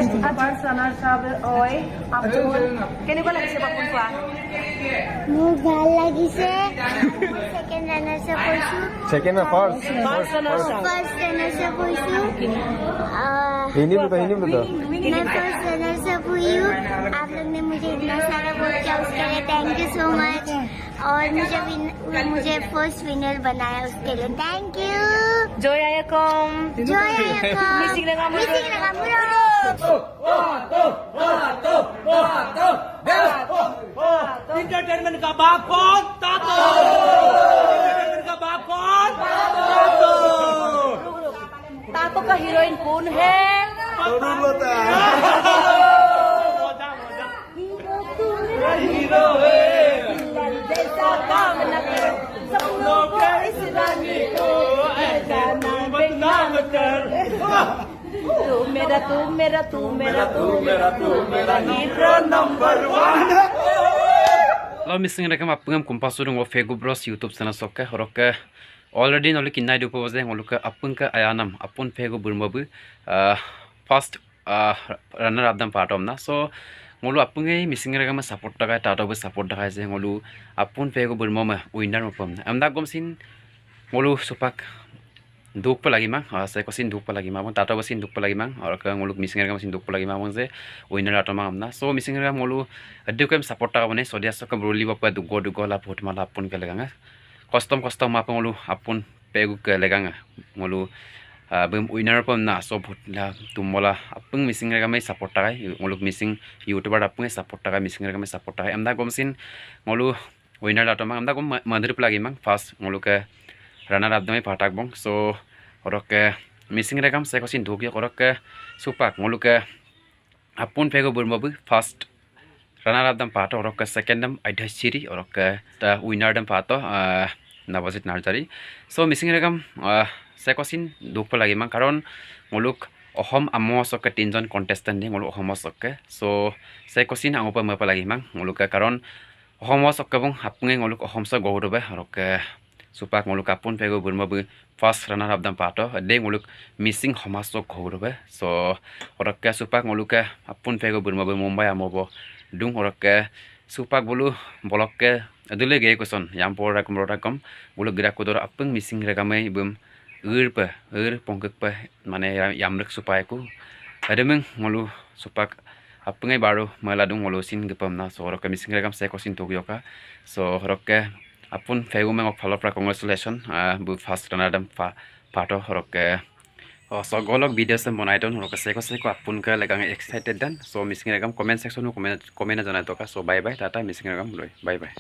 First runner-up হয় আপুন কেনেকুৱা লাগিছে আপুন কোৱা মোৰ ভাল লাগিছে সেকেন্ড রানার্স আপ হইছো सेकेंड में first first runner-up first runners up हूँ हिंदी में तो मैं फर्स्ट रनर्स अप हुई हूँ। आप लोग ने मुझे इतना सारा वोट किया उसके लिए थैंक यू सो मच और मुझे फर्स्ट विनर बनाया उसके लिए thank you. Joyayakom Missing na Entertainment का बाप कौन? तातो। Entertainment का बाप कौन? तातो। तातो का हीरोइन कौन है हीरो है। जैसा काम न कर सपनों को इस रानी को ऐसा ना बदनाम कर। तू मेरा तू मेरा तू मेरा तू मेरा तू मेरा hero number 1 Lo missing rekam apungam kumpasudung o Facebook bros YouTube channel sokke horokke already noli kinai du pose ngoluka apungka ayanam apun Facebook burmabu first runner up dam part omna so ngolu apungai missing rekam support takai tato bu support takai je ngolu apun Facebook burmama winner mopam amda gomsin ngolu supak duk pa lagi mang saya kosin duk pa lagi mang tato basin duk pa lagi mang or ka ngoluk missing rekam sin duk pa lagi mang je winner ato mang amna so missing rekam ngolu adu kem support ta bane so dia sok broli bapa dugo la phot mala apun ke leganga custom ma ngolu apun pegu ke leganga ngolu bem winner pam na so phot la tumola apung missing rekam support ta ngoluk missing youtuber apung support ta missing rekam support ta amda gomsin ngolu winner ato mang amda gom mandir lagi mang first ngolu ke runner up dami patak bong so oroke missing rekam saya kosin dhukya oroke supak ngoluke apun pego burmabu first runner up dam pato oroke second dam aidhasiri oroke ta winner dam pato nabajit narjari so missing rekam saya kosin dhukpa lagi mang karon ngoluk ohom amosoke tinjon contestant ni ngoluk ohomosoke so saya kosin angopa mapa lagi mang ngoluke karon ohomosoke bong apunge ngoluk ohomso gourobe oroke supak ngoluk apun pego burmabu first runner up dam pato de ngoluk missing homasok ghorobe so orokke supak ngoluke apun pego burmabu mumbai amobo dung orokke supak bulu bolokke adule ge koson yampor rakom bulu gira kodor apung missing regamai bum pongkek pa mane yamrek supaiku ademeng ngolu supak apungai baru maladung ngolu sin gepam na so orokke missing regam se kosin togyoka so orokke apun fegu mengok follow pra congratulation bu first runner dam pato horoke so golok video sem bonai don horoke seko apun ka legang excited dan so missing regam comment section comment na janai toka so bye bye tata missing regam bye bye